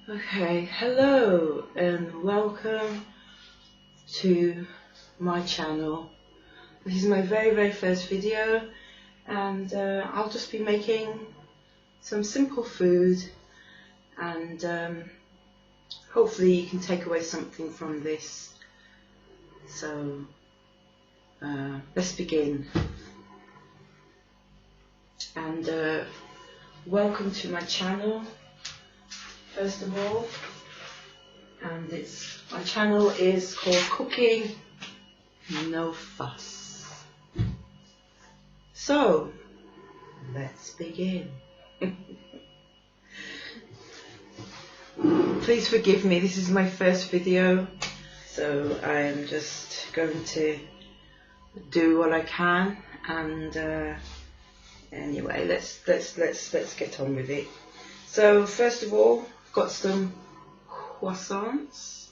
Okay, hello and welcome to my channel. This is my very first video, and I'll just be making some simple food, and hopefully you can take away something from this. So let's begin. And welcome to my channel, first of all. And my channel is called Cooking No Fuss. So let's begin. Please forgive me, this is my first video, so I'm just going to do what I can, and anyway, let's get on with it. So first of all, I've got some croissants.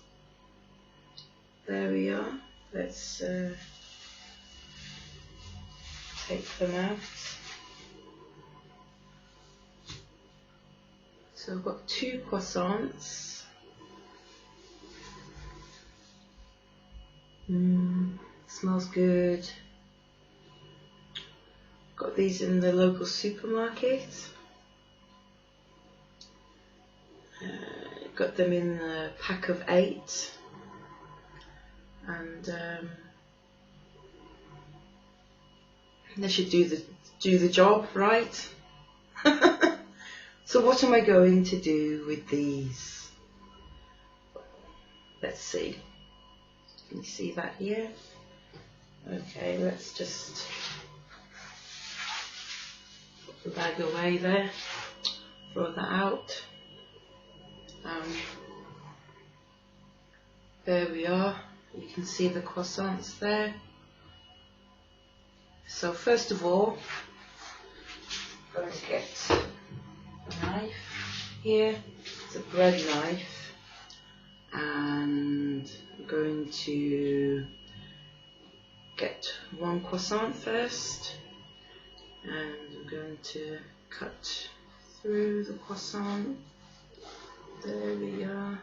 There we are. Let's take them out. So I've got 2 croissants. Smells good. Got these in the local supermarket. Got them in a pack of 8, and they should do the job, right? So what am I going to do with these? Let's see. Can you see that here? Okay, let's just put the bag away there. Throw that out. There we are. You can see the croissants there. So first of all, I'm going to get a knife here. It's a bread knife, and I'm going to get 1 croissant first, and I'm going to cut through the croissant. There we are,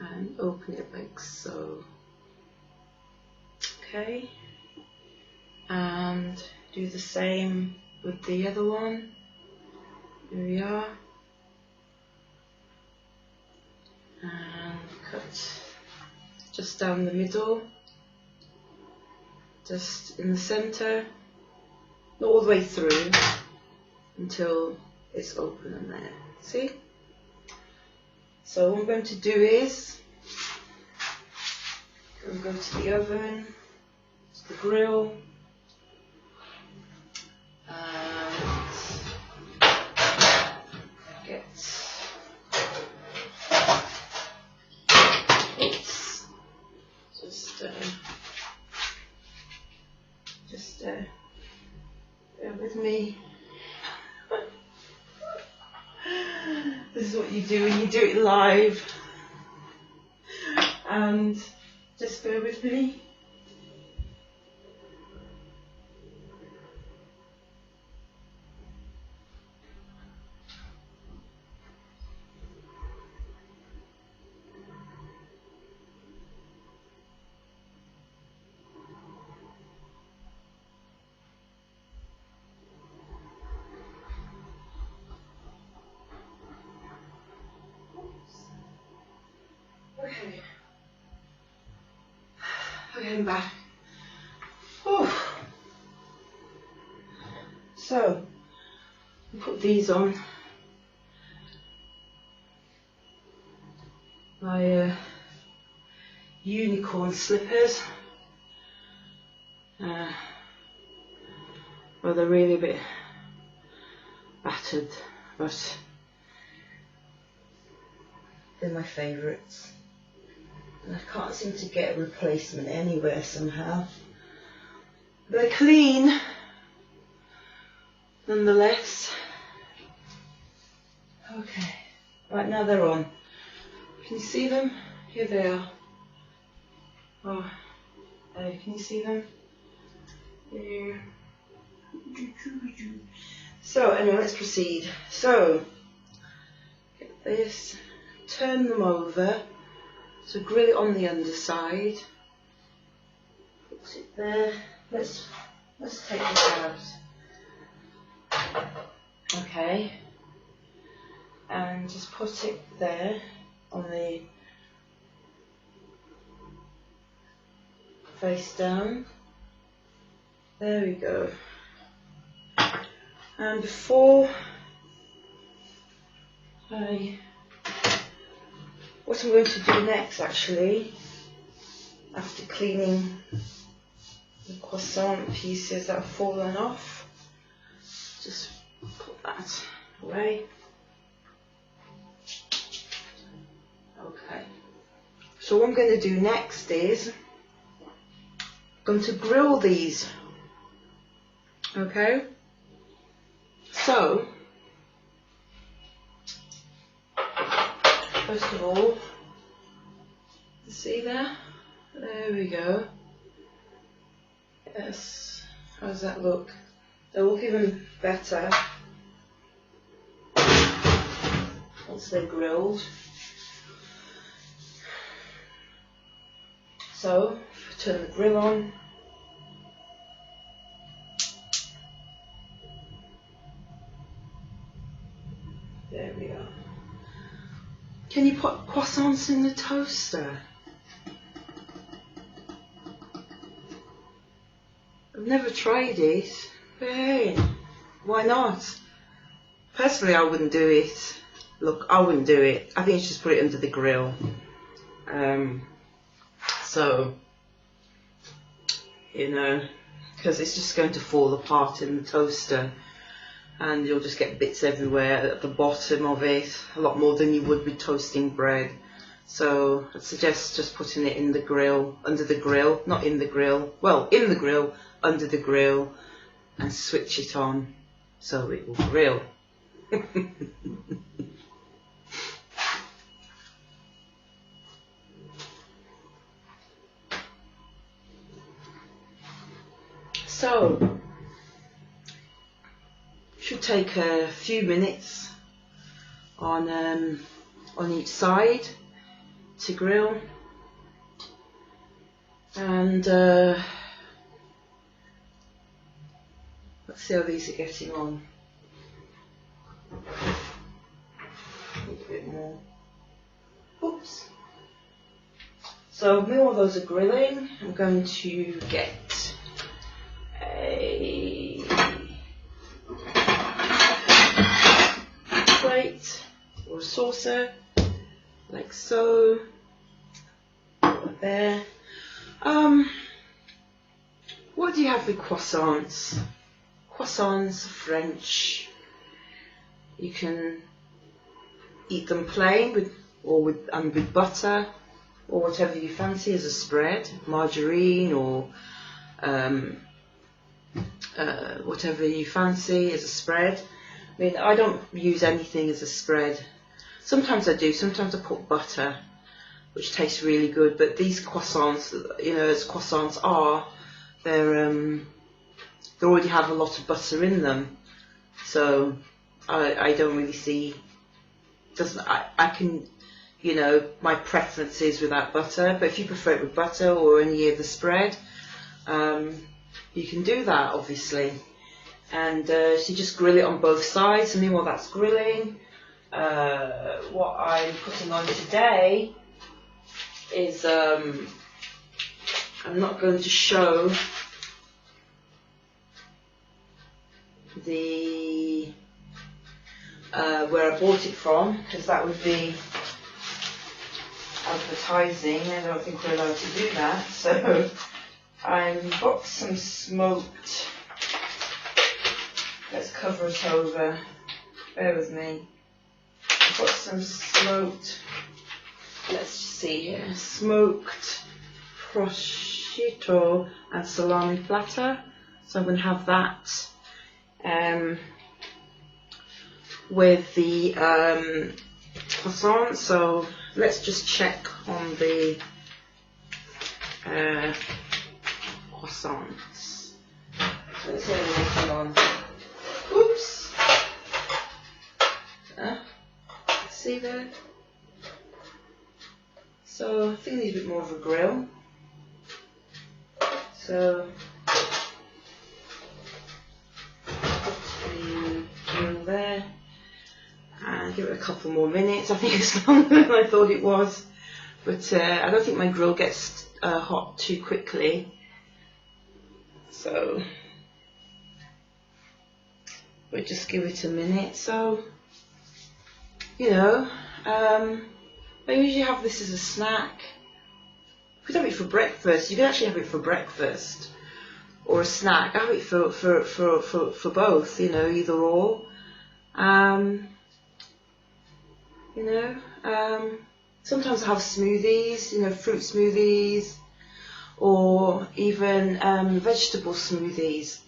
and open it like so. Okay, and do the same with the other one. Here we are, and cut just down the middle, just in the center, not all the way through until it's open in there. See? So what I'm going to do is go to the oven, to the grill, and get just bear with me. This is what you do when you do it live, and just bear with me. Okay, I'm back. Whew. So, put these on. My unicorn slippers. Well, they're really a bit battered, but they're my favourites. And I can't seem to get a replacement anywhere somehow. They're clean, nonetheless. Okay, right now they're on. Can you see them? Here they are. Oh, can you see them? There. So anyway, let's proceed. So, get this, turn them over, so grill it on the underside. Put it there. Let's take this out. Okay, and just put it there on the face down. There we go. And before what I'm going to do next, actually, after cleaning the croissant pieces that have fallen off, just put that away. Okay, so what I'm going to do next is I'm going to grill these. Okay, so first of all, see there? There we go. Yes, how does that look? They look even better once they're grilled. So, turn the grill on. There we are. Can you put croissants in the toaster? I've never tried it, but hey, why not? Personally, I wouldn't do it. Look, I wouldn't do it. I think you should just put it under the grill. So, you know, because it's just going to fall apart in the toaster and you'll just get bits everywhere at the bottom of it, a lot more than you would with toasting bread. So I'd suggest just putting it in the grill, under the grill, not in the grill, well, in the grill, under the grill, and switch it on so it will grill. So, should take a few minutes on each side to grill, and let's see how these are getting on. A little bit more. Oops. So while those are grilling, I'm going to get a plate or a saucer, like so. There. What do you have with croissants? Croissants are French. You can eat them plain with butter or whatever you fancy as a spread, margarine or whatever you fancy as a spread. I mean, I don't use anything as a spread. Sometimes I do. Sometimes I put butter, which tastes really good. But these croissants, you know, as croissants are, they already have a lot of butter in them. So I don't really see. I can, you know, my preference is without butter. But if you prefer it with butter or any other spread, you can do that, obviously. And so you just grill it on both sides. And meanwhile that's grilling, what I'm putting on today is I'm not going to show the where I bought it from, because that would be advertising. I don't think we're allowed to do that. So I've got some smoked. Let's cover it over. Bear with me. I've got some smoked. Let's see here. Smoked prosciutto and salami platter. So I'm going to have that with the croissant. So let's just check on the croissants. So let's see how they're getting on. Oops. Let's see there? So I think it needs a bit more of a grill. So the grill there, and give it a couple more minutes. I think it's longer than I thought it was, but I don't think my grill gets hot too quickly. So we'll just give it a minute. So, you know, I usually have this as a snack. You could have it for breakfast. You could actually have it for breakfast or a snack. I have it for both, you know, either or. You know, sometimes I have smoothies, you know, fruit smoothies, or even vegetable smoothies.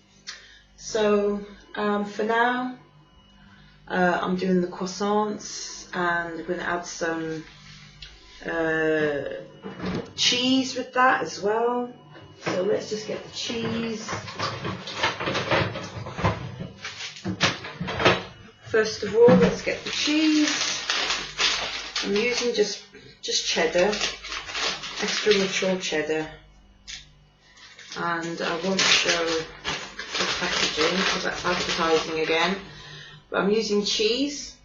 So for now, I'm doing the croissants, and I'm going to add some cheese with that as well. So let's just get the cheese. First of all, let's get the cheese. I'm using just cheddar, extra mature cheddar, and I won't show the packaging because that's advertising again, but I'm using cheese.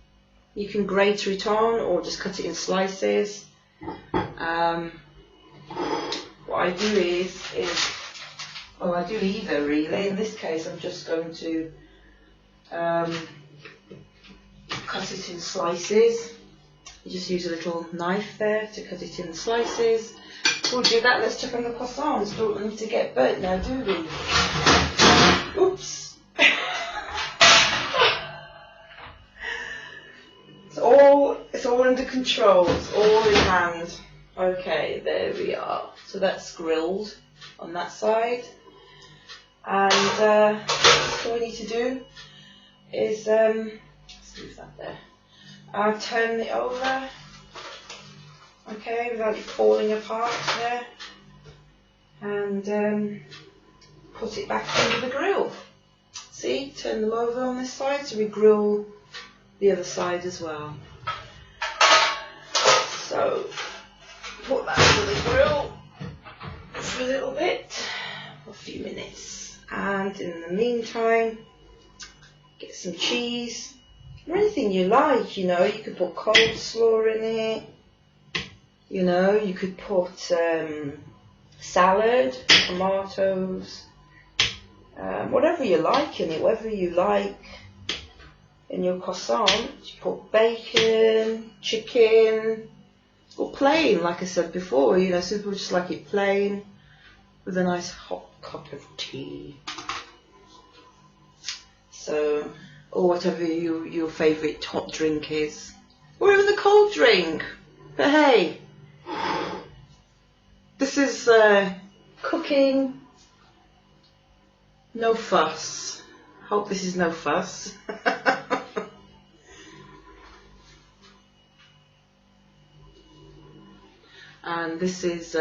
You can grate it on or just cut it in slices. What I do is well, I do either really. In this case I'm just going to cut it in slices. You just use a little knife there to cut it in slices. We'll do that. Let's check on the croissants. Don't want them to get burnt now, do we? Oops. It's all under control. It's all in hand. Okay, there we are. So that's grilled on that side. And what we need to do is let's leave that there. I'll turn it over, okay, without it falling apart there, and put it back under the grill. See, turn them over on this side so we grill the other side as well. So put that under the grill for a little bit, for a few minutes, and in the meantime, get some cheese. Or anything you like, you know, you could put coleslaw in it, you know, you could put salad, tomatoes, whatever you like in it, whatever you like in your croissant. You put bacon, chicken, or plain, like I said before, you know, some people just like it plain with a nice hot cup of tea. So, or whatever your favourite hot drink is, or even a cold drink. But hey, this is cooking, no fuss. Hope this is no fuss. And this is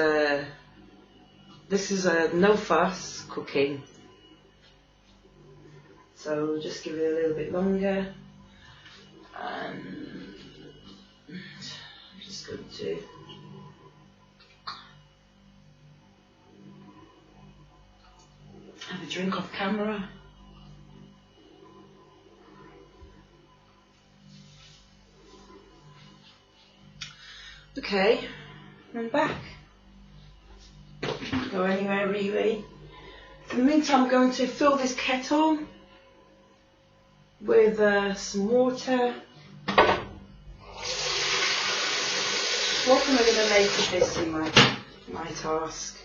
no fuss cooking. So just give it a little bit longer, and I'm just going to have a drink off camera. Okay, I'm back. Can't go anywhere really. In the meantime, I'm going to fill this kettle with some water. What am I going to make of this in my task?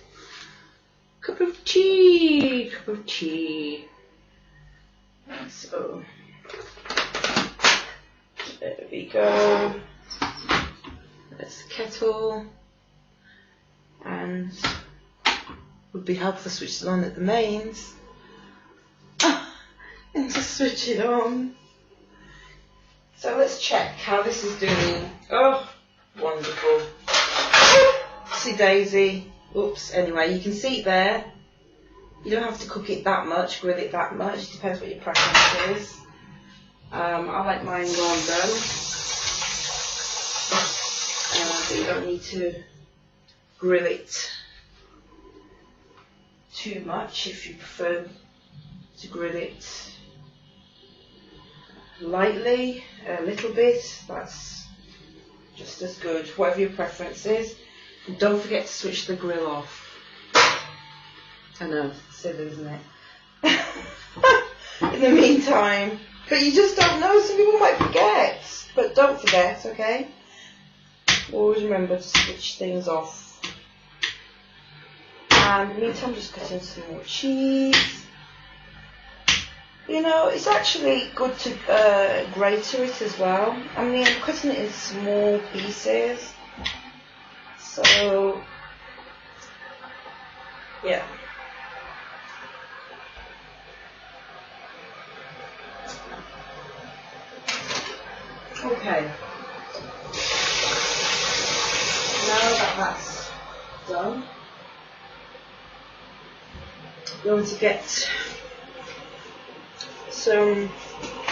Cup of tea, cup of tea. So there we go. There's the kettle, and would be helpful to switch it on at the mains. And just switch it on. So let's check how this is doing. Oh, wonderful. See Daisy. Oops, anyway, you can see it there. You don't have to cook it that much, grill it that much. It depends what your preference is. I like mine well done. so you don't need to grill it too much. If you prefer to grill it lightly, a little bit, that's just as good, whatever your preference is. And don't forget to switch the grill off. I know, silly, isn't it? In the meantime, but you just don't know, some people might forget, but don't forget, okay? Always remember to switch things off. And in the meantime, I'm just cutting some more cheese. You know, it's actually good to grate it as well. I mean, I'm cutting it in small pieces. So, yeah. Okay. Now that that's done, I'm going to get some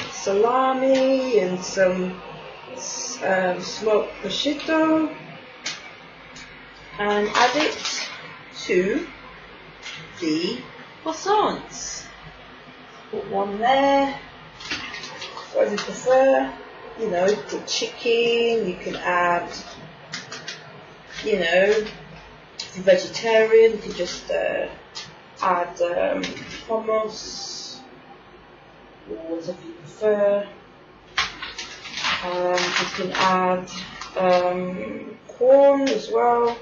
salami and some smoked prosciutto and add it to the croissants. Put one there, whatever you prefer. You know, put chicken, you can add, you know, if you're vegetarian, you can just add hummus, or whatever you prefer. You can add corn as well.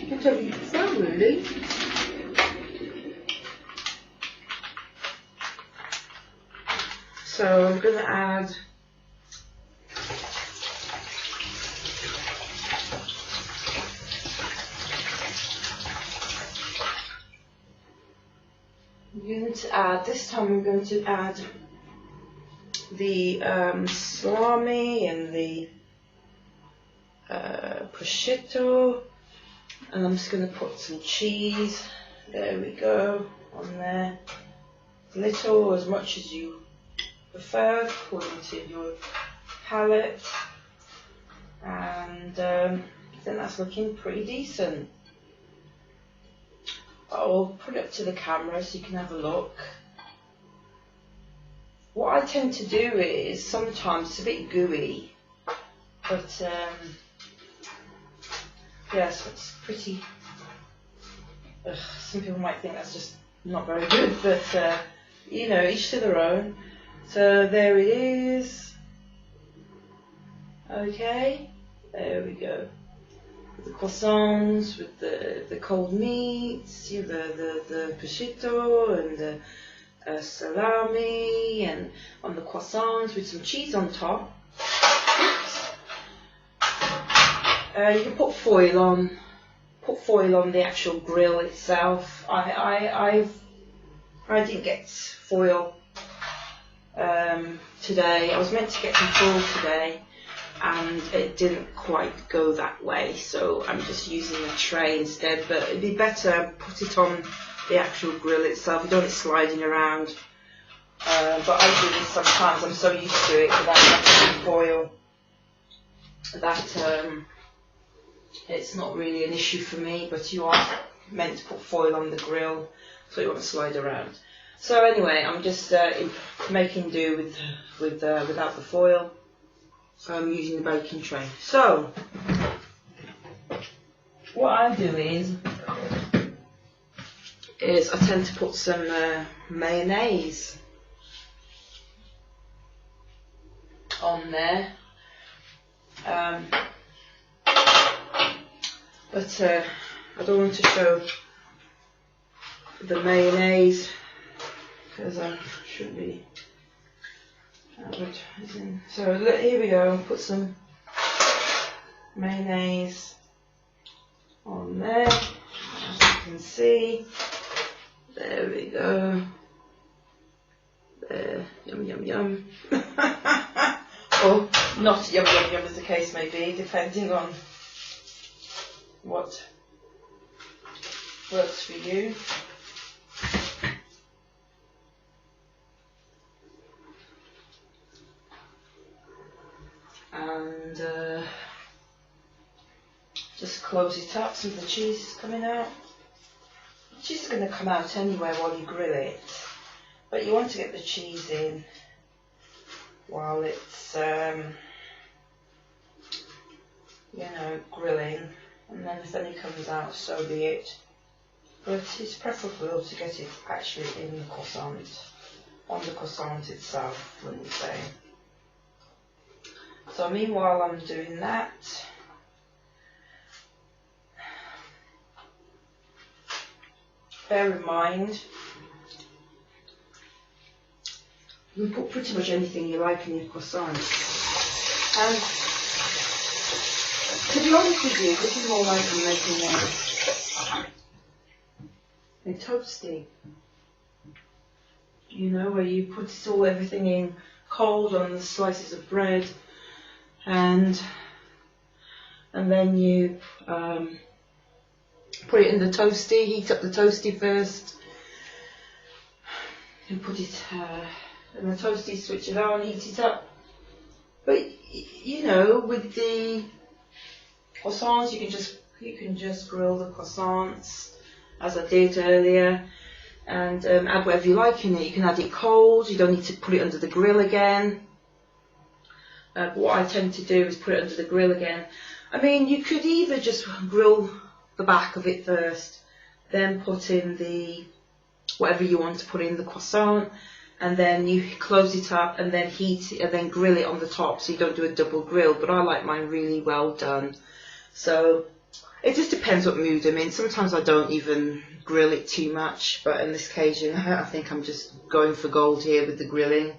Whatever you prefer, really. So I'm going to add this time I'm going to add the salami and the prosciutto, and I'm just going to put some cheese, there we go, on there, little, as much as you prefer according to your palate, and I think that's looking pretty decent. I'll put it up to the camera so you can have a look. What I tend to do is sometimes it's a bit gooey, but yes, it's pretty. Some people might think that's just not very good, but you know, each to their own. So there it is. Okay, there we go. The croissants with the cold meats, you know, the prosciutto and the salami, and on the croissants with some cheese on top. You can put foil on. Put foil on the actual grill itself. I didn't get foil today. I was meant to get some foil today, and it didn't quite go that way, so I'm just using a tray instead. But it'd be better put it on the actual grill itself. You don't want it sliding around. But I do this sometimes. I'm so used to it without having foil that it's not really an issue for me. But you are meant to put foil on the grill so you won't slide around. So anyway, I'm just making do without the foil. So I'm using the baking tray. So what I do is I tend to put some mayonnaise on there, but I don't want to show the mayonnaise because I should be advertising. So look, here we go. Put some mayonnaise on there, as you can see. There we go. There, yum yum yum. Or not yum yum yum, as the case may be, depending on what works for you. And just close it up so the cheese is coming out. The cheese is going to come out anyway while you grill it, but you want to get the cheese in while it's you know, grilling, and then if any comes out, so be it. But it's preferable to get it actually in the croissant, on the croissant itself, wouldn't you say? So meanwhile I'm doing that, bear in mind, you can put pretty much anything you like in your croissant. And to be honest with you, this is more like I'm making a toasty. You know, where you put everything in cold on the slices of bread, and then you put it in the toasty, heat up the toasty first, and put it in the toasty, switch it on, heat it up. But you know, with the croissants, you can just grill the croissants as I did earlier, and add whatever you like in it. You can add it cold, you don't need to put it under the grill again. But what I tend to do is put it under the grill again. I mean, you could either just grill the back of it first, then put in the whatever you want to put in the croissant, and then you close it up and then heat it and then grill it on the top, so you don't do a double grill. But I like mine really well done. So it just depends what mood I'm in. Sometimes I don't even grill it too much, but on this occasion I think I'm just going for gold here with the grilling.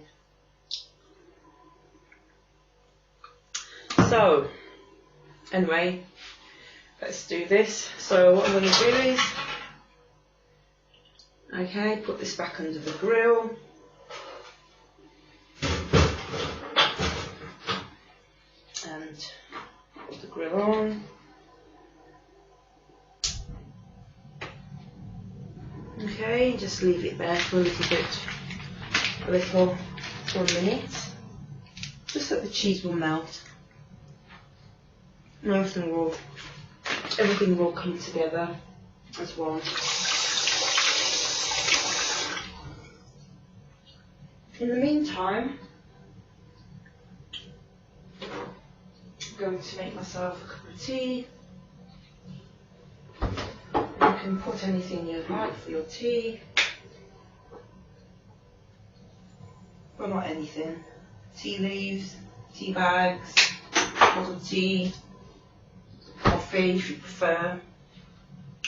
So anyway, let's do this. So what I'm going to do is, okay, put this back under the grill. And put the grill on. Okay, just leave it there for a little for a minute, just so the cheese will melt. And everything will come together as one. In the meantime, I'm going to make myself a cup of tea. You can put anything you like for your tea. Well, not anything. Tea leaves, tea bags, bottled tea, coffee if you prefer.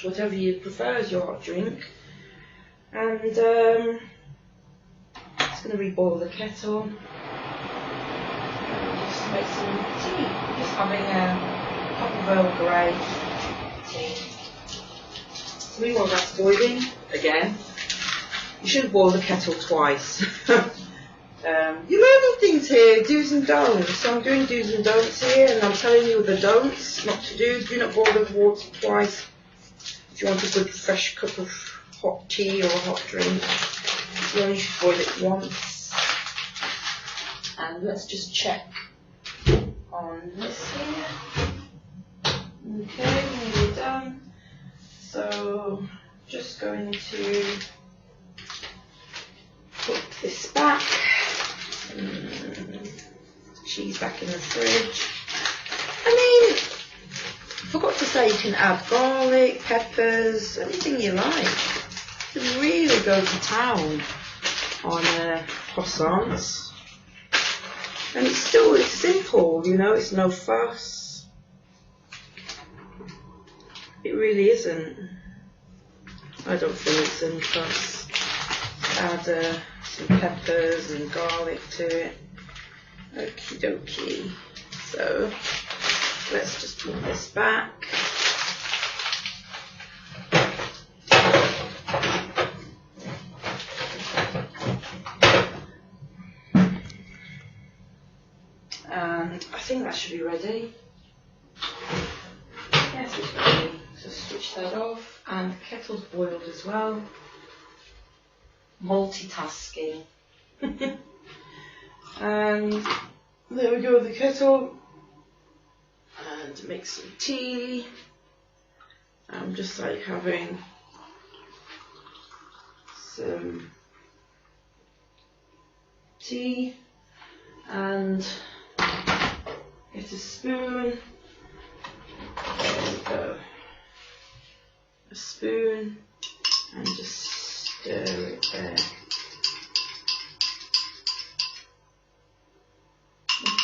Whatever you prefer as your hot drink. And just going to reboil the kettle. Just make some tea. I'm just having a cup of Earl Grey tea. So meanwhile that's boiling again. You should boil the kettle twice. You're learning things here, do's and don'ts. So I'm doing do's and don'ts here, and I'm telling you the don'ts not to do. Do not boil the water twice. If you want a good fresh cup of hot tea or a hot drink, you only should boil it once. And let's just check on this here. Okay, nearly done. So just going to put this back. Cheese back in the fridge. I mean, I forgot to say you can add garlic, peppers, anything you like. You can really go to town on croissants. And it's simple, you know, it's no fuss. It really isn't. I don't think it's any fuss. Add some peppers and garlic to it. Okie dokie. So let's just put this back. And I think that should be ready. Yes, it's ready. So switch that off, and the kettle's boiled as well. Multitasking. And there we go with the kettle. And make some tea. I'm just like having some tea and get a spoon. There we go. A spoon and just stir it there.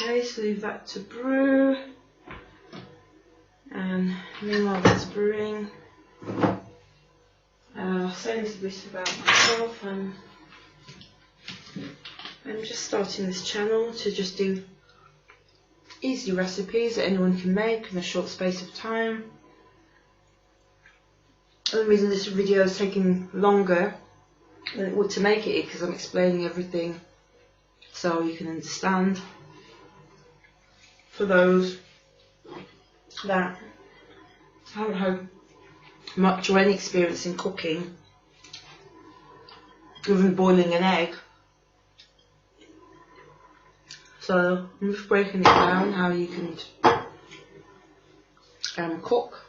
Okay, so leave that to brew. And meanwhile that's brewing, I'll say a little bit about myself. I'm just starting this channel to just do easy recipes that anyone can make in a short space of time. The only reason this video is taking longer than it would to make it is because I'm explaining everything so you can understand. For those that haven't had much or any experience in cooking, even boiling an egg. So I'm just breaking it down how you can cook.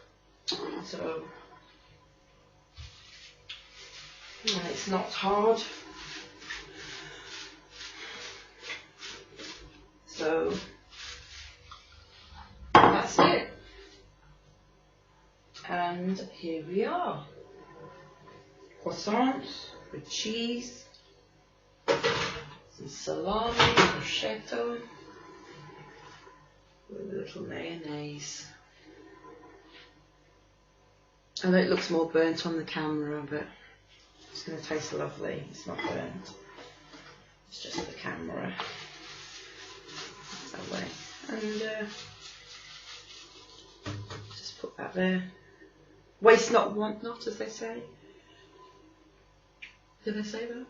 So yeah, it's not hard. So that's it. And here we are. Croissants with cheese, some salami, prosciutto, with a little mayonnaise. I know it looks more burnt on the camera, but it's going to taste lovely. It's not burnt. It's just the camera. That way. And just put that there. Waste not, want not, as they say. Did they say that?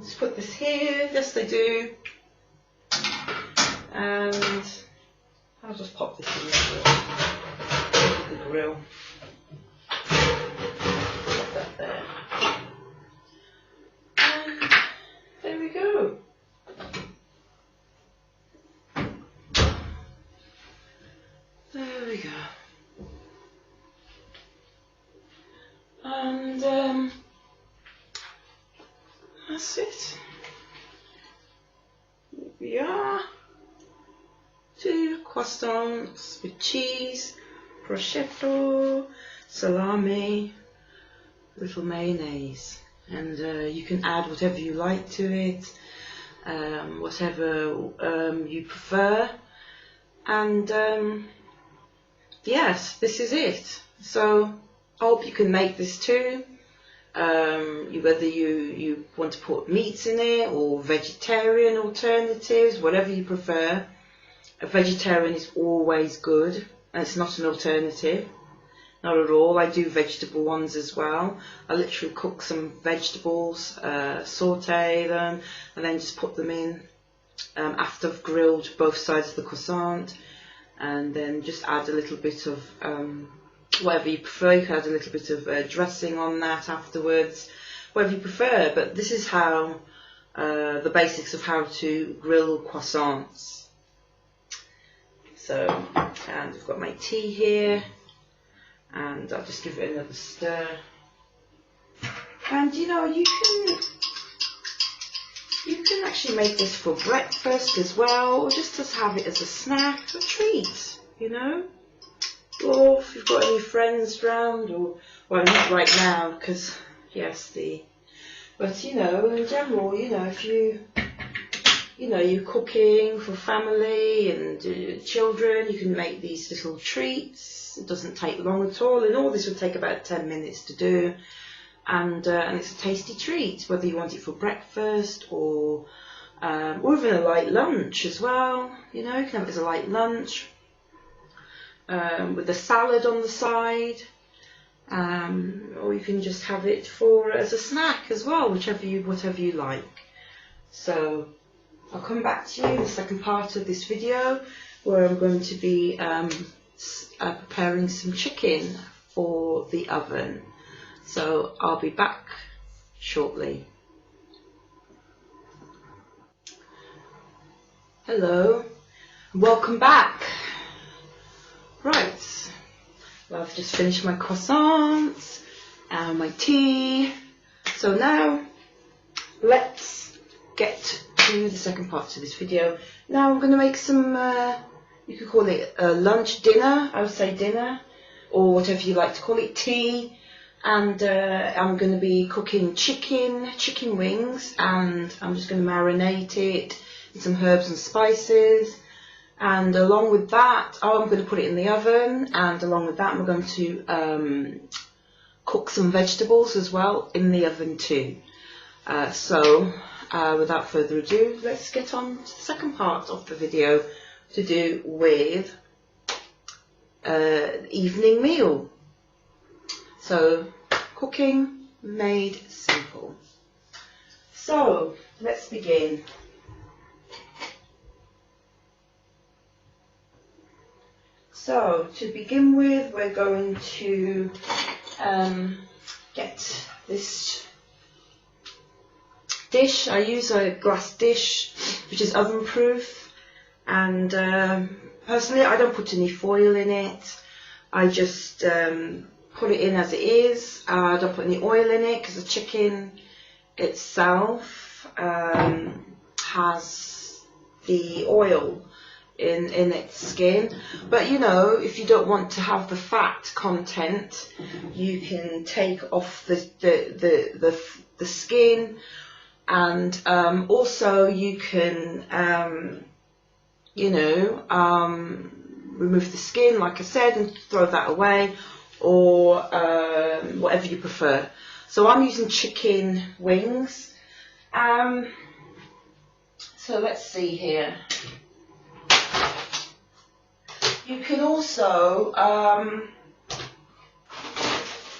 Just put this here. Yes, they do. And I'll just pop this in the grill. Put that there. And there we go. There we go. And that's it. Here we are. 2 croissants with cheese, prosciutto, salami, little mayonnaise, and you can add whatever you like to it, whatever you prefer. And yes, this is it. So I hope you can make this too. Whether you want to put meats in it or vegetarian alternatives, whatever you prefer. A vegetarian is always good, and it's not an alternative, not at all. I do vegetable ones as well. I literally cook some vegetables, saute them, and then just put them in after I've grilled both sides of the croissant, and then just add a little bit of whatever you prefer. You can add a little bit of dressing on that afterwards, whatever you prefer. But this is how the basics of how to grill croissants. So, and I've got my tea here, and I'll just give it another stir. And you know, you can actually make this for breakfast as well, or just to have it as a snack, a treat, you know. Or if you've got any friends round, or, well, not right now, because, yes, but, you know, in general, you know, if you're cooking for family and children, you can make these little treats. It doesn't take long at all, and all this would take about 10 minutes to do. And it's a tasty treat, whether you want it for breakfast or even a light lunch as well. You know, you can have it as a light lunch. With a salad on the side, or you can just have it as a snack as well, whatever you like. So I'll come back to you in the second part of this video, where I'm going to be preparing some chicken for the oven. So I'll be back shortly. Hello, welcome back. Right, well, I've just finished my croissants and my tea. So now let's get to the second part of this video. Now I'm going to make some, you could call it lunch, dinner, I would say dinner, or whatever you like to call it, tea. And I'm going to be cooking chicken wings, and I'm just going to marinate it with some herbs and spices. And along with that, I'm going to put it in the oven, and along with that I'm going to cook some vegetables as well in the oven too. So without further ado, let's get on to the second part of the video to do with evening meal. So cooking made simple. So let's begin. So to begin with, we're going to get this dish. I use a glass dish which is oven proof, and personally I don't put any foil in it. I just put it in as it is. I don't put any oil in it because the chicken itself has the oil in its skin. But you know, if you don't want to have the fat content, you can take off the skin, and also you can you know, remove the skin like I said and throw that away, or whatever you prefer. So I'm using chicken wings. So let's see here. You can also,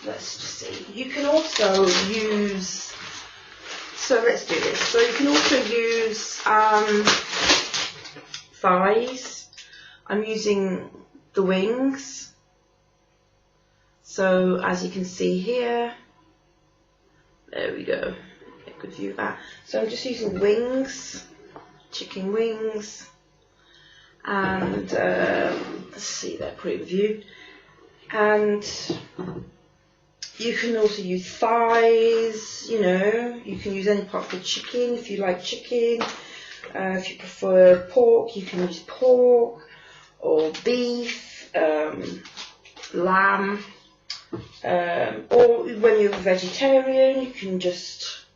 let's just see, you can also use, so let's do this. So you can also use thighs. I'm using the wings. So as you can see here, there we go, get a good view of that. So I'm just using wings, chicken wings. And let's see that preview. And you can also use thighs, you know, you can use any part of the chicken if you like chicken. If you prefer pork, you can use pork or beef, lamb, or when you're a vegetarian, you can just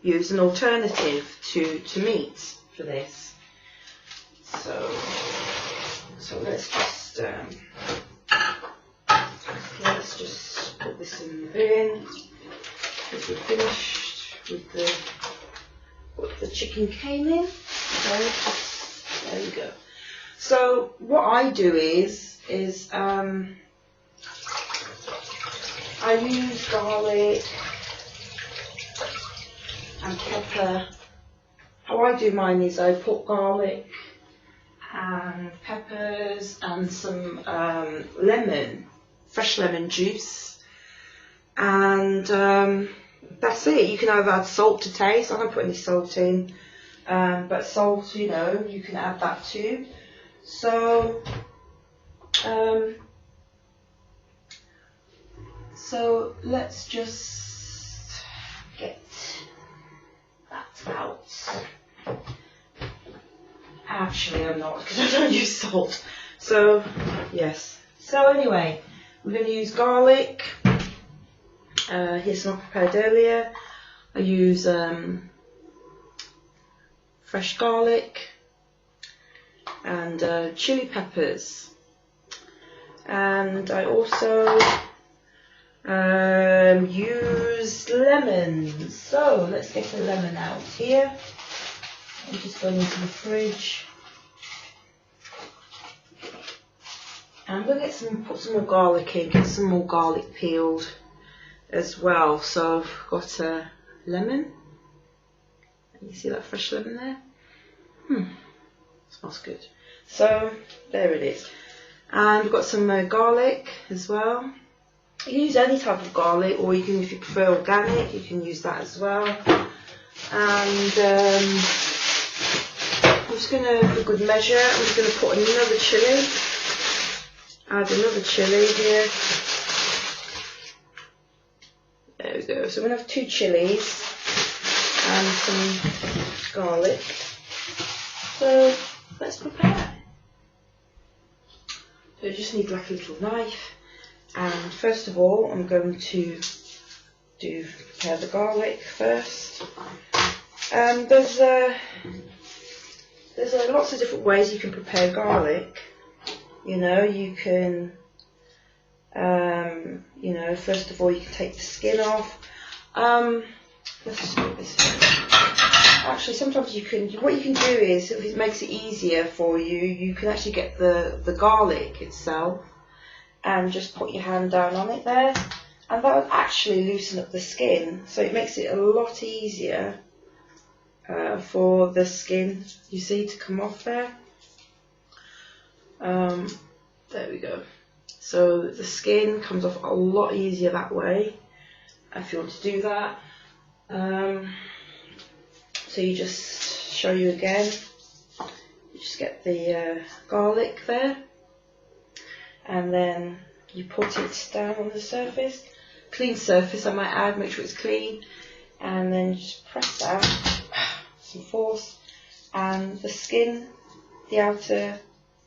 use an alternative to meat for this. So let's just put this in the bin because we're finished with what the chicken came in. So there we go. So what I do is I use garlic and pepper. How I do mine is I put garlic and peppers and some lemon, fresh lemon juice, and that's it. You can either add salt to taste. I don't put any salt in, but salt, you know, you can add that too. So so let's just get that out. Actually, I'm not, because I don't use salt. So, yes. So anyway, we're going to use garlic. Here's some I prepared earlier. I use fresh garlic and chili peppers. And I also use lemons. So, let's get the lemon out here. I'm just going into the fridge. I'm going to put some more garlic in, get some more garlic peeled as well. So I've got a lemon. You see that fresh lemon there? Smells good. So there it is. And we've got some garlic as well. You can use any type of garlic, or you can, if you prefer organic, you can use that as well. And I'm just going to, for good measure, I'm just going to put another chilli. Add another chilli here. There we go. So I'm going to have 2 chillies and some garlic. So let's prepare. So you just need like a little knife. And first of all, I'm going to prepare the garlic first. There's lots of different ways you can prepare garlic. You know, you can, you know, first of all, you can take the skin off. Let's just put this in. Actually, sometimes you can. What you can do is, if it makes it easier for you, you can actually get the garlic itself and just put your hand down on it there, and that will actually loosen up the skin, so it makes it a lot easier for the skin, you see, to come off there. There we go. So the skin comes off a lot easier that way, if you want to do that. So you just show you again, you just get the garlic there, and then you put it down on the surface, clean surface I might add, make sure it's clean, and then just press down, some force, and the skin, the outer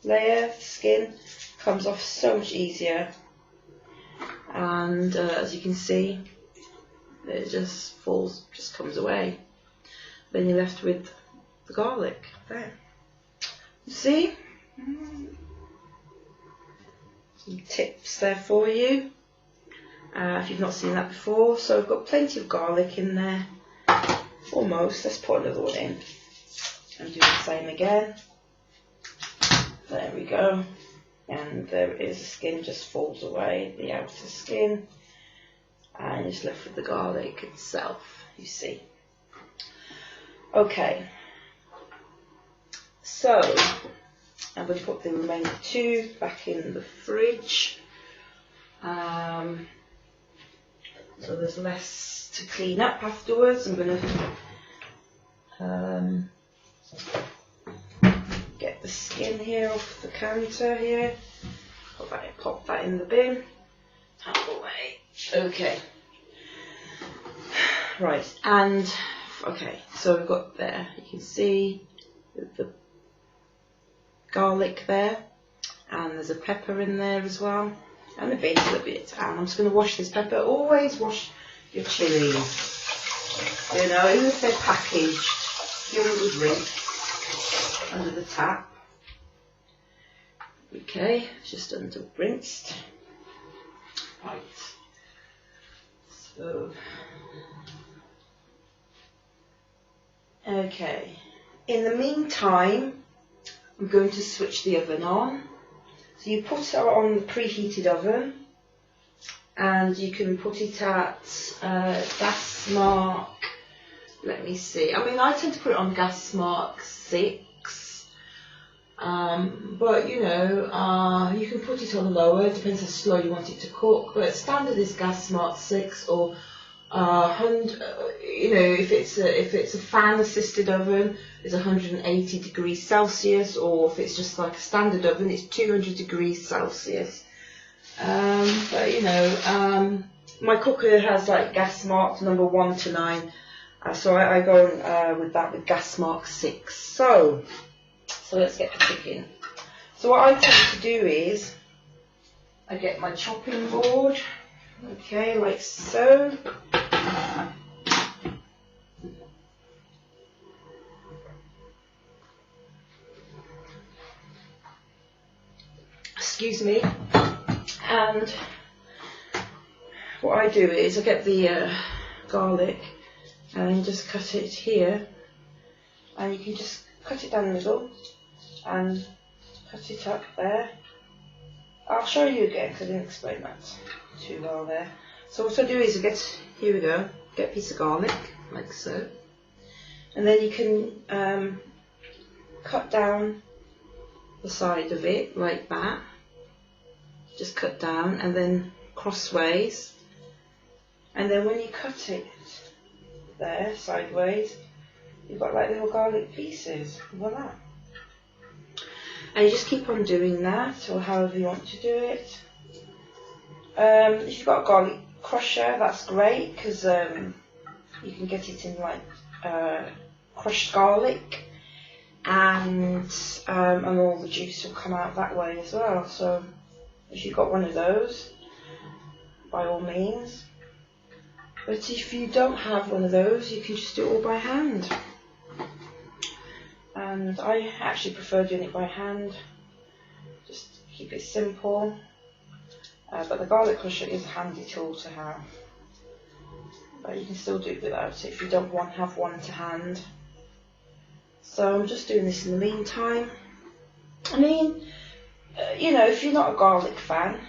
layer, the skin, comes off so much easier, and as you can see, it just falls, just comes away. Then you're left with the garlic there. You see? Some tips there for you if you've not seen that before. So I've got plenty of garlic in there, almost. Let's put another one in and do the same again. There we go, and there it is. The skin just falls away, the outer skin, and you're just left with the garlic itself, you see. Okay, so I'm going to put the remaining 2 back in the fridge. So there's less to clean up afterwards. I'm going to get the skin here off the counter here. Pop that in the bin. Out of the way. Okay. Right, and okay, so we've got there, you can see the garlic there, and there's a pepper in there as well, and the basil a bit, and I'm just going to wash this pepper. Always wash your chillies, you know, even if they're packaged, give them a good rinse under the tap. Okay, it's just under rinsed. Right, so okay, in the meantime, I'm going to switch the oven on. So you put it on the preheated oven, and you can put it at gas mark, let me see, I mean I tend to put it on gas mark 6, but you know, you can put it on lower, it depends how slow you want it to cook, but standard is gas mark 6, or 100, you know, if it's a fan assisted oven, it's 180 degrees Celsius, or if it's just like a standard oven, it's 200 degrees Celsius. But you know, my cooker has like gas marked number 1 to 9, so I go with that, with gas mark 6. So let's get the chicken. So what I tend to do is I get my chopping board. Okay, like so. Excuse me. And what I do is I get the garlic and just cut it here, and you can just cut it down the middle and cut it up there. I'll show you again because I didn't explain that too well there. So what I do is I get, here we go, get a piece of garlic like so, and then you can cut down the side of it like that, just cut down and then crossways, and then when you cut it there sideways, you've got like little garlic pieces. Voila. And you just keep on doing that, or however you want to do it. If you've got a garlic crusher, that's great, because you can get it in like crushed garlic, and all the juice will come out that way as well. So if you've got one of those, by all means. But if you don't have one of those, you can just do it all by hand. And I actually prefer doing it by hand, just keep it simple. But the garlic crusher is a handy tool to have. But you can still do it without it if you don't have one to hand. So I'm just doing this in the meantime. I mean, you know, if you're not a garlic fan,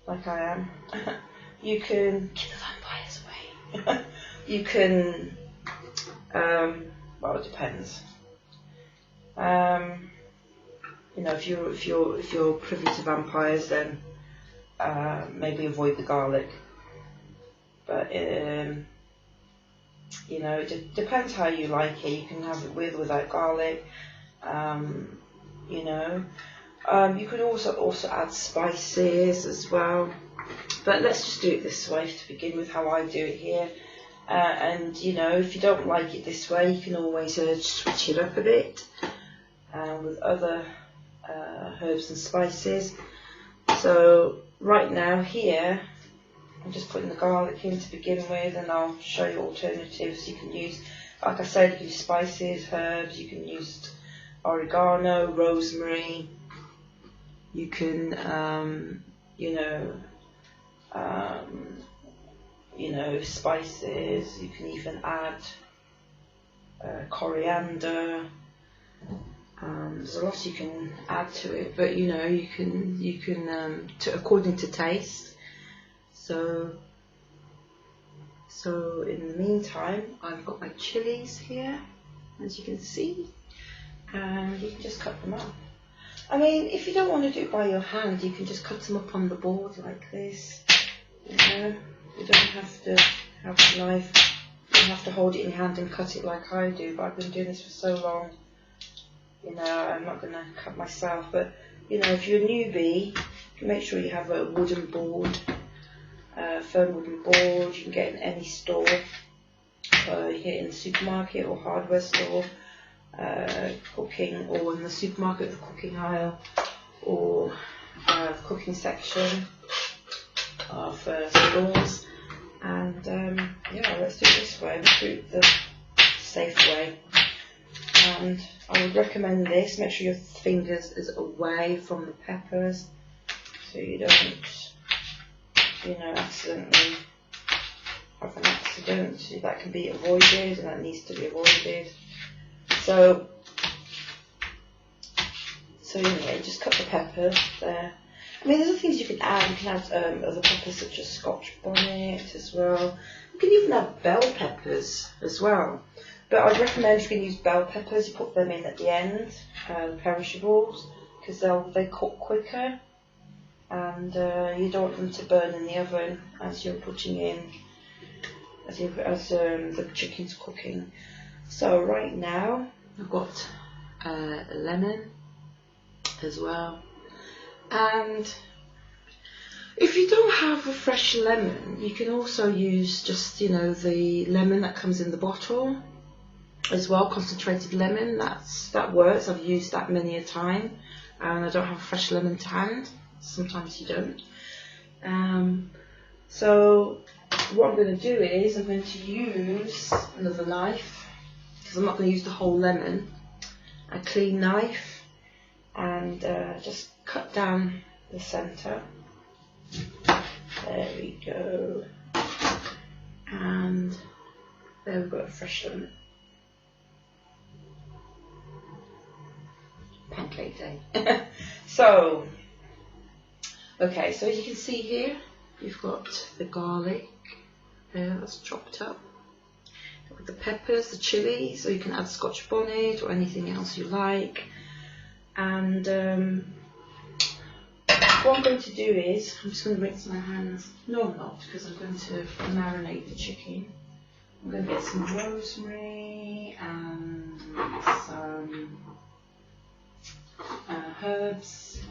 like I am, you can get the vampires away. You can, well, it depends. You know, if you're privy to vampires, then maybe avoid the garlic. But you know, it depends how you like it. You can have it with or without garlic. You know, you could also add spices as well. But let's just do it this way to begin with, how I do it here. And you know, if you don't like it this way, you can always switch it up a bit with other herbs and spices. So right now here, I'm just putting the garlic in to begin with, and I'll show you alternatives. You can use, like I said, you can use spices, herbs, you can use oregano, rosemary, you can, you know, spices, you can even add coriander. There's a lot you can add to it, but you know, you can according to taste. So in the meantime, I've got my chilies here, as you can see, and you can just cut them up. I mean, if you don't want to do it by your hand, you can just cut them up on the board like this. You know, you don't have to have a knife. You don't have to hold it in your hand and cut it like I do. But I've been doing this for so long. You know, I'm not going to cut myself. But you know, if you're a newbie, make sure you have a wooden board. Firm wooden board. You can get in any store. You get in the supermarket or hardware store, cooking, or in the supermarket, the cooking aisle, or the cooking section of stores. And yeah, let's do it this way. Let's do it the safe way. And I would recommend this. Make sure your fingers is away from the peppers, so you don't, you know, accidentally have an accident. That can be avoided, and that needs to be avoided. So anyway, just cut the peppers there. I mean, there's other things you can add. You can add other peppers such as Scotch bonnet as well. You can even add bell peppers as well. But I'd recommend, if you can use bell peppers, you put them in at the end, perishables, because they cook quicker, and you don't want them to burn in the oven as you're putting in, as the chicken's cooking. So right now I've got lemon as well, and if you don't have a fresh lemon, you can also use just, you know, the lemon that comes in the bottle as well, concentrated lemon. That works. I've used that many a time, and I don't have a fresh lemon to hand. Sometimes you don't. So what I'm going to do is I'm going to use another knife, because I'm not going to use the whole lemon. A clean knife, and just cut down the centre. There we go. And there we've got a fresh lemon. Pancake day. So, okay, so as you can see here, you've got the garlic there, that's chopped up. With the peppers, the chilies, or you can add Scotch bonnet or anything else you like. And what I'm going to do is, I'm just going to rinse my hands. No, I'm not, because I'm going to marinate the chicken. I'm going to get some rosemary and some herbs.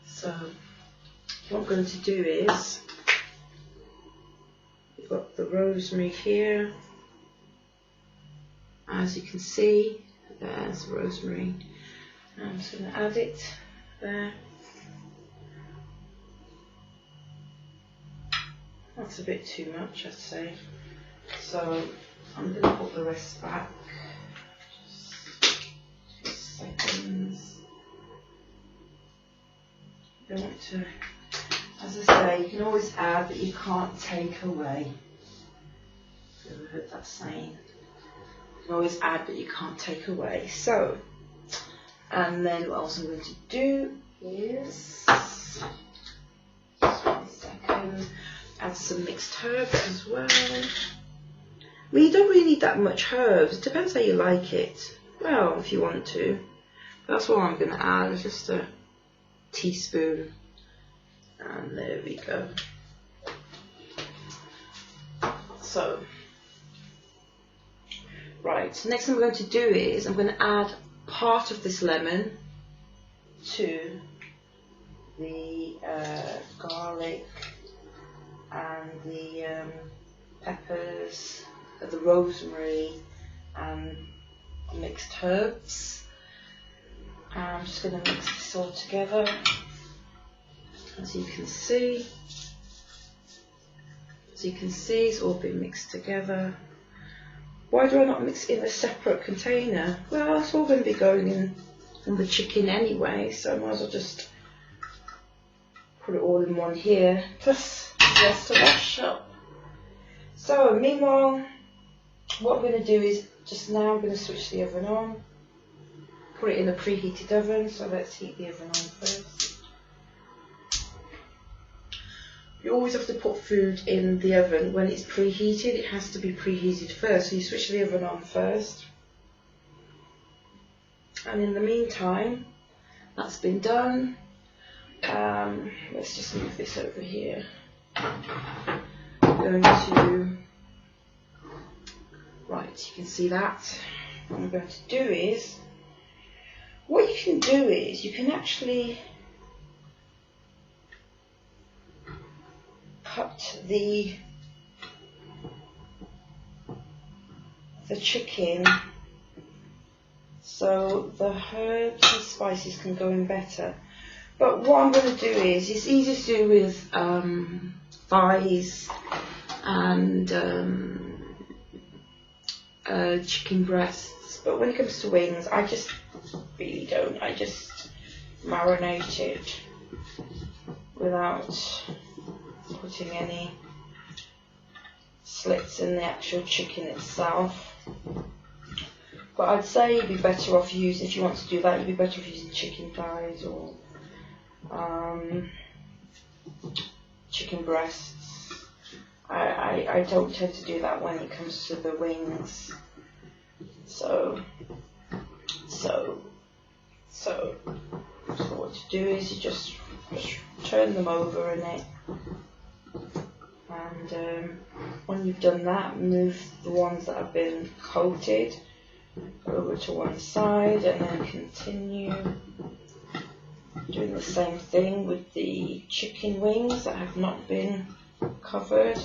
So what I'm going to do is, we've got the rosemary here. As you can see, there's rosemary. I'm just going to add it there. That's a bit too much, I'd say. So I'm going to put the rest back. Just 2 seconds. You don't want to, as I say, you can always add, but you can't take away. Have you ever heard that saying? You can always add, but you can't take away. So, and then what else I'm going to do is, just 1 second, add some mixed herbs as well. I mean, you don't really need that much herbs. It depends how you like it. Well, if you want to. That's what I'm going to add. It's just a teaspoon. And there we go. So, right. Next thing I'm going to do is I'm going to add part of this lemon to the garlic and the peppers, the rosemary and mixed herbs. I'm just going to mix this all together, as you can see. As you can see, it's all been mixed together. Why do I not mix it in a separate container? Well, it's all going to be going in the chicken anyway, so I might as well just put it all in one here, plus less to wash up. So meanwhile, what I'm going to do is, just now I'm going to switch the oven on, put it in a preheated oven, so let's heat the oven on first. You always have to put food in the oven when it's preheated. It has to be preheated first, so you switch the oven on first. And in the meantime, that's been done. Let's just move this over here. I'm going to, right, you can see that. What I'm going to do is, what you can do is, you can actually cut the chicken so the herbs and spices can go in better. But what I'm going to do is, it's easy to do with thighs and chicken breasts, but when it comes to wings, I just really don't. I just marinate it without putting any slits in the actual chicken itself. But I'd say you'd be better off using, if you want to do that, you'd be better off using chicken thighs or chicken breasts. I don't tend to do that when it comes to the wings. So what to do is you just turn them over in it, and when you've done that, move the ones that have been coated over to one side, and then continue doing the same thing with the chicken wings that have not been covered.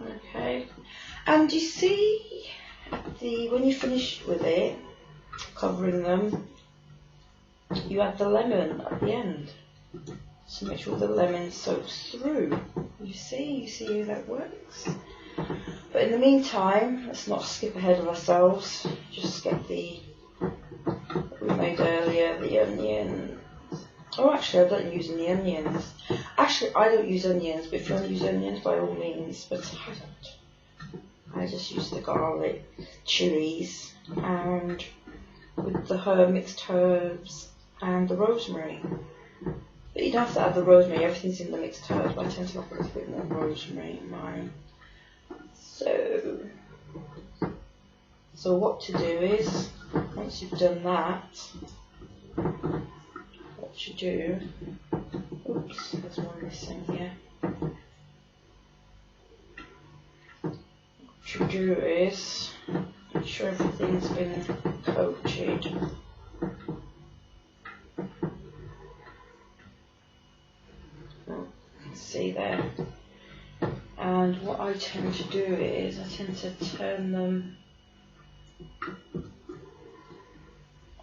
Okay, and you see when you finish with it, covering them, you add the lemon at the end. So make sure the lemon soaks through. You see how that works. But in the meantime, let's not skip ahead of ourselves. Just get what we made earlier, the onion. Oh, actually, I don't use any onions. Actually, I don't use onions, but if you want to use onions, by all means. But I don't. I just use the garlic, chillies, and with the mixed herbs and the rosemary. But you don't have to add the rosemary, everything's in the mixed herbs, but I tend to like a little bit more rosemary in mine. So what to do is, once you've done that, what what you do, oops, there's one missing here. What you do is make sure everything's been coated. See there. And what I tend to do is I tend to turn them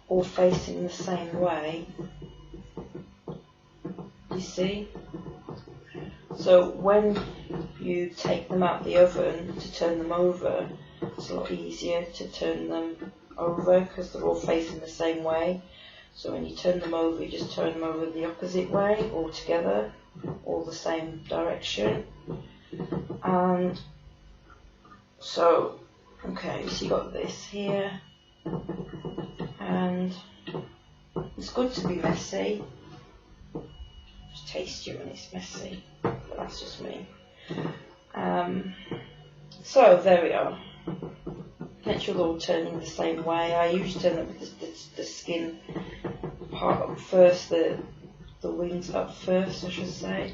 all facing the same way. You see? So when you take them out the oven to turn them over, it's a lot easier to turn them over because they're all facing the same way. So when you turn them over, you just turn them over the opposite way all together, all the same direction. And so, okay, so you got this here, and it's good to be messy. It's tastier when it's messy, but that's just me. So there we are. Make sure they're all turning the same way. I usually turn up the skin part up first, the wings up first, I should say.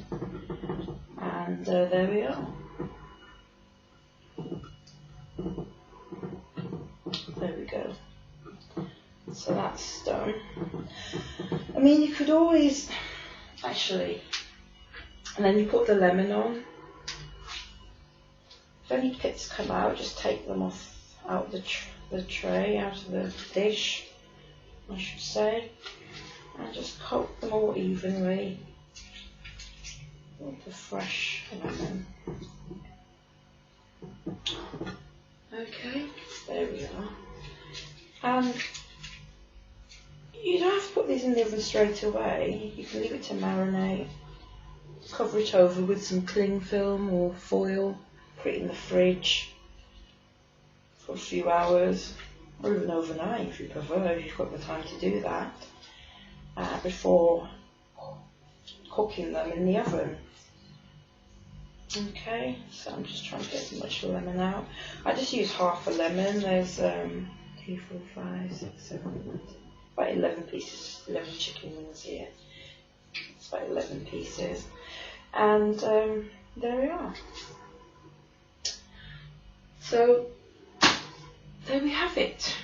And there we are. There we go. So that's done. I mean, you could always actually, and then you put the lemon on. If any pits come out, just take them off out the tray, out of the dish, I should say, and just coat them all evenly with the fresh lemon. Okay, there we are. And you don't have to put these in the oven straight away. You can leave it to marinate. Cover it over with some cling film or foil. Put it in the fridge for a few hours, or even overnight if you prefer, if you've got the time to do that, before cooking them in the oven. Okay, so I'm just trying to get as much lemon out. I just use half a lemon. There's 3, 4, 5, 6, 7, 8, about 11 pieces, 11 chicken wings here. It's about 11 pieces. And there we are. So there we have it.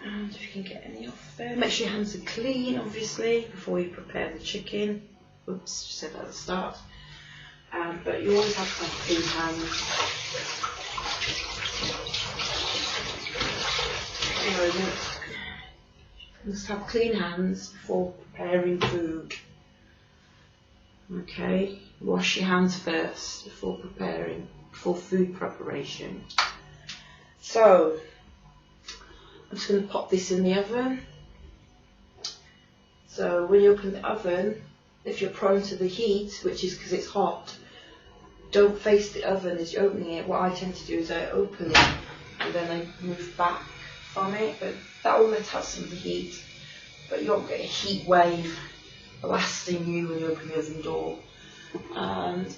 And if you can get any off there, make sure your hands are clean, obviously, before you prepare the chicken. Oops, just said that at the start. But you always have to have clean hands. You must have clean hands before preparing food. Okay, wash your hands first before food preparation. So, I'm just going to pop this in the oven. So when you open the oven, if you're prone to the heat, which is because it's hot, don't face the oven as you're opening it. What I tend to do is I open it and then I move back from it, but that will let out some of the heat, but you won't get a heat wave blasting you when you open the oven door. And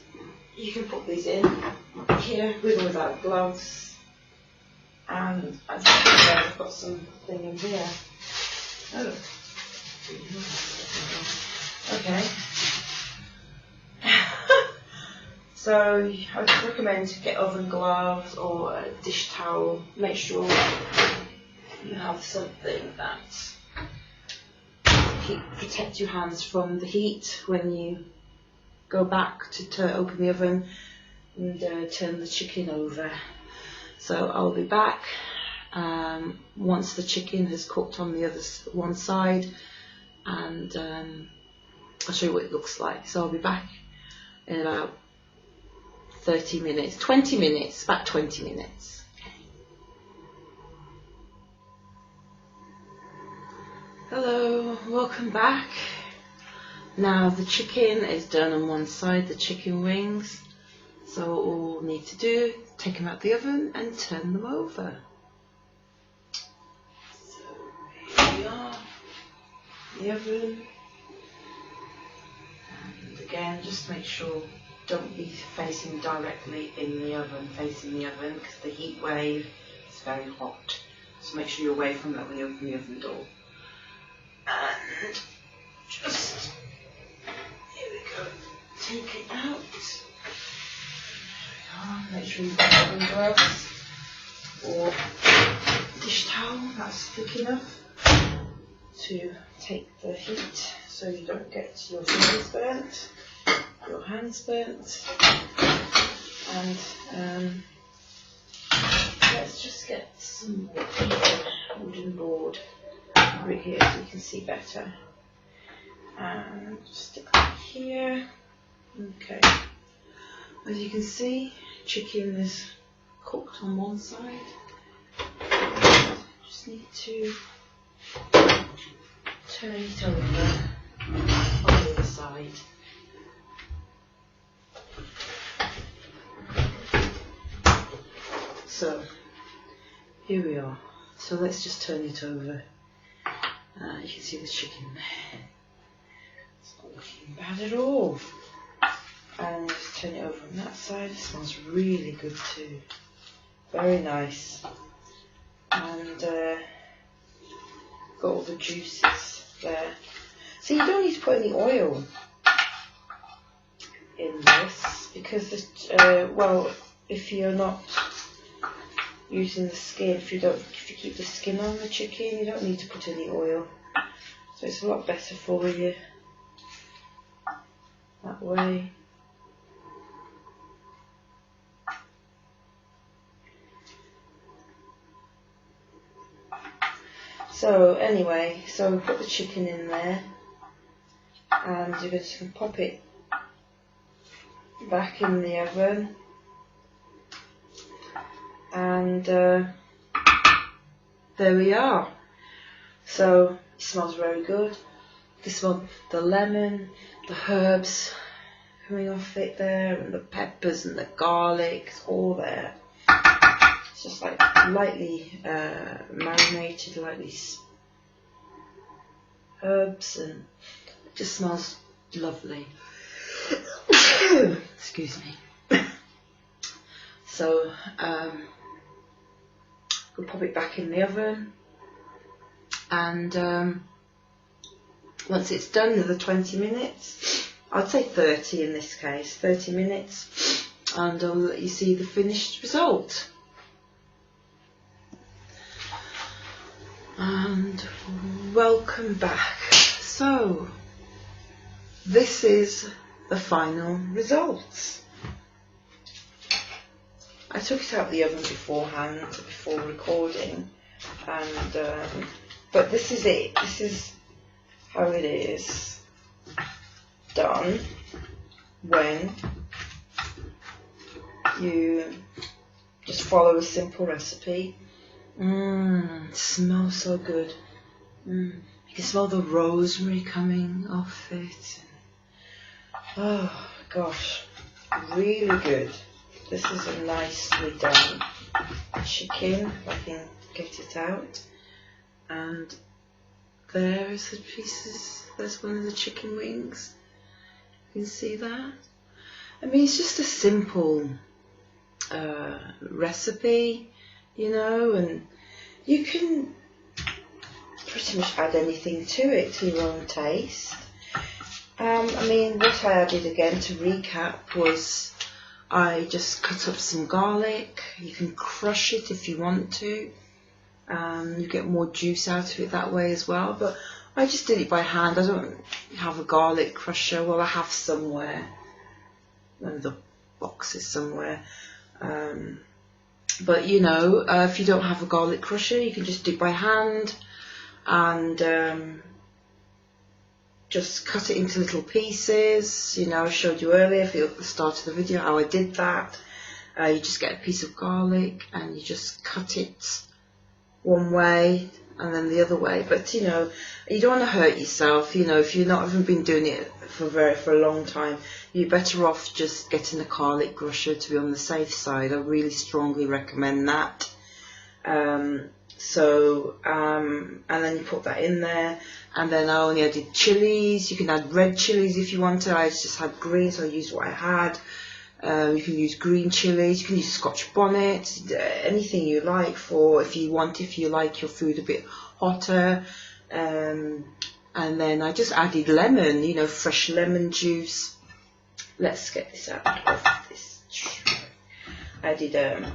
you can put these in here with or without gloves. And as you can see, I've got something in here. Oh. Okay. So I would recommend to get oven gloves or a dish towel. Make sure you have something that protect your hands from the heat when you go back to open the oven and turn the chicken over. So I'll be back once the chicken has cooked on the other one side, and I'll show you what it looks like. So I'll be back in about 30 minutes, 20 minutes, about 20 minutes. Hello, welcome back. Now the chicken is done on one side, the chicken wings. So all we need to do, take them out the oven and turn them over. So here we are, the oven. And again, just make sure, don't be facing directly in the oven, facing the oven, because the heat wave is very hot. So make sure you're away from that when you open the oven door. retrieve the gloves or dish towel that's thick enough to take the heat so you don't get your fingers burnt, your hands burnt. And let's just get some wooden board right here so you can see better. And just stick that here. Okay. As you can see, chicken is cooked on one side. Just need to turn it over on the other side. So here we are. So let's just turn it over. You can see the chicken there. It's not looking bad at all. And just turn it over on that side. It smells really good too. Very nice. And got all the juices there. So you don't need to put any oil in this because well, if you're not using the skin, if you keep the skin on the chicken, you don't need to put any oil. So it's a lot better for you that way. So anyway, so we put the chicken in there, and you're just going to pop it back in the oven, and there we are. So it smells very good. You can smell the lemon, the herbs coming off it there, and the peppers and the garlic, it's all there. It's just like lightly marinated, lightly herbs, and it just smells lovely. Excuse me. So we'll pop it back in the oven, and once it's done, another 20 minutes, I'd say 30 in this case, 30 minutes, and I'll let you see the finished result. And welcome back. So this is the final results. I took it out of the oven beforehand, before recording, and but this is it. This is how it is done when you just follow a simple recipe. It smells so good. You can smell the rosemary coming off it. Oh gosh, really good. This is a nicely done chicken, if I can get it out. And there is the pieces, there's one of the chicken wings. You can see that. I mean, it's just a simple recipe, you know, and you can pretty much add anything to it to your own taste. I mean, what I added again to recap was I just cut up some garlic. You can crush it if you want to. You get more juice out of it that way as well, but I just did it by hand. I don't have a garlic crusher. Well, I have somewhere, one of the boxes somewhere. But you know, if you don't have a garlic crusher, you can just do it by hand, and just cut it into little pieces. You know, I showed you earlier at the start of the video how I did that. You just get a piece of garlic and you just cut it one way and then the other way. But you know, you don't want to hurt yourself. You know, if you've not even been doing it for a long time, you're better off just getting a garlic crusher to be on the safe side. I really strongly recommend that. And then you put that in there, and then I only added chillies. You can add red chillies if you want to. I just had green, so I used what I had. You can use green chillies, you can use Scotch bonnet, anything you like if you like your food a bit hotter. And then I just added lemon, you know, fresh lemon juice. Let's get this out of this tray. added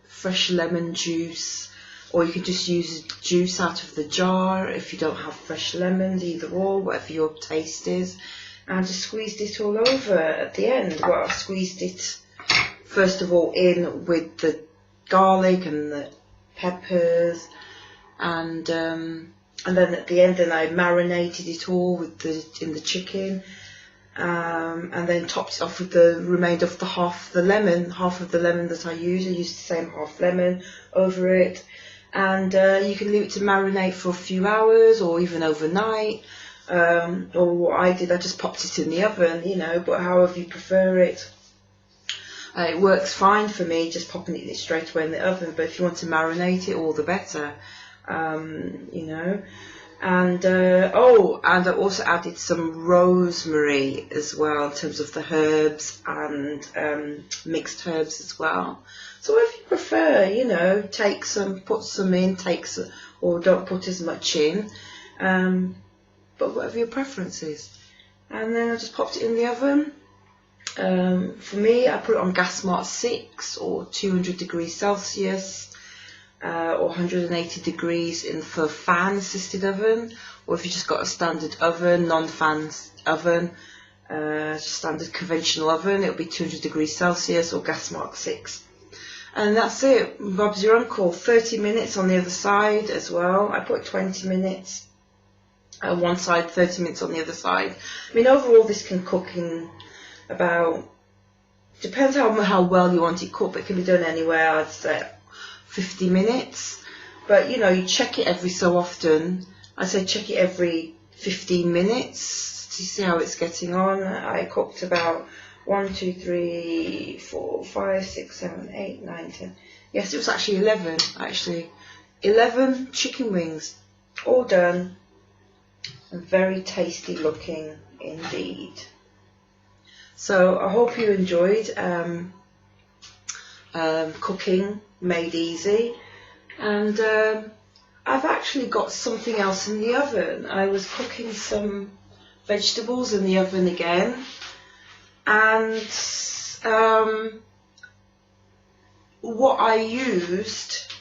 fresh lemon juice, or you could just use juice out of the jar if you don't have fresh lemons, either or, whatever your taste is. And just squeezed it all over at the end. Well, I squeezed it first of all in with the garlic and the peppers, and then at the end, then I marinated it all in the chicken, and then topped it off with the remainder of half of the lemon that I used. I used the same half lemon over it, and you can leave it to marinate for a few hours or even overnight. Or what I did, I just popped it in the oven, you know, but however you prefer it. It works fine for me, just popping it straight away in the oven, but if you want to marinate it, all the better, you know. And and I also added some rosemary as well, in terms of the herbs, and mixed herbs as well. So if you prefer, you know, put some in, or don't put as much in. But whatever your preference is. And then I just popped it in the oven. For me, I put it on gas mark 6 or 200 degrees Celsius, or 180 degrees for fan assisted oven, or if you just got a standard oven, non-fan oven, standard conventional oven, it'll be 200 degrees Celsius or gas mark 6. And that's it. Bob's your uncle. 30 minutes on the other side as well. I put 20 minutes. One side, 30 minutes on the other side. I mean, overall this can cook in about, depends how well you want it cooked, but it can be done anywhere, I'd say 50 minutes. But you know, you check it every so often. I say check it every 15 minutes to see how it's getting on. I cooked about 1, 2, 3, 4, 5, 6, 7, 8, 9, 10. Yes, it was actually 11. 11 chicken wings, all done. And very tasty looking indeed. So I hope you enjoyed cooking made easy. And I've actually got something else in the oven. I was cooking some vegetables in the oven again, and what I used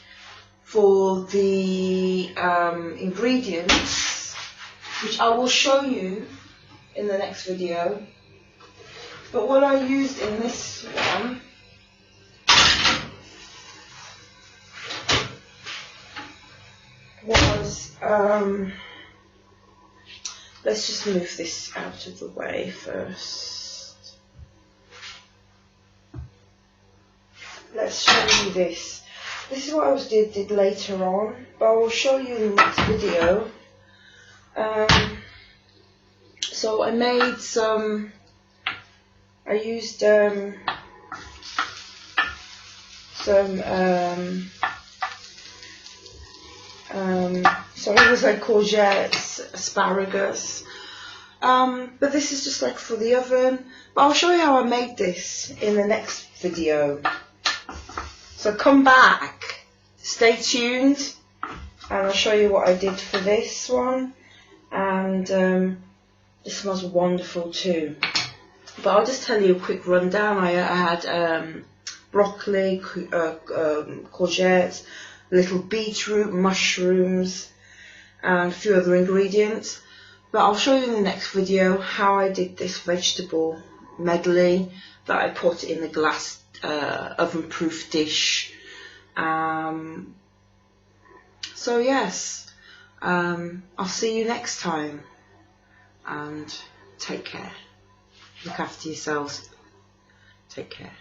for the ingredients, which I will show you in the next video. But what I used in this one was, let's just move this out of the way first. Let's show you this. This is what I did later on, but I will show you in the next video. So I made some, I used some courgettes, asparagus, but this is just like for the oven. But I'll show you how I made this in the next video. So come back, stay tuned, and I'll show you what I did for this one. And it smells wonderful too. But I'll just tell you a quick rundown. I had broccoli, courgettes, little beetroot, mushrooms, and a few other ingredients. But I'll show you in the next video how I did this vegetable medley that I put in a glass oven-proof dish. So yes, I'll see you next time, and take care. Look after yourselves. Take care.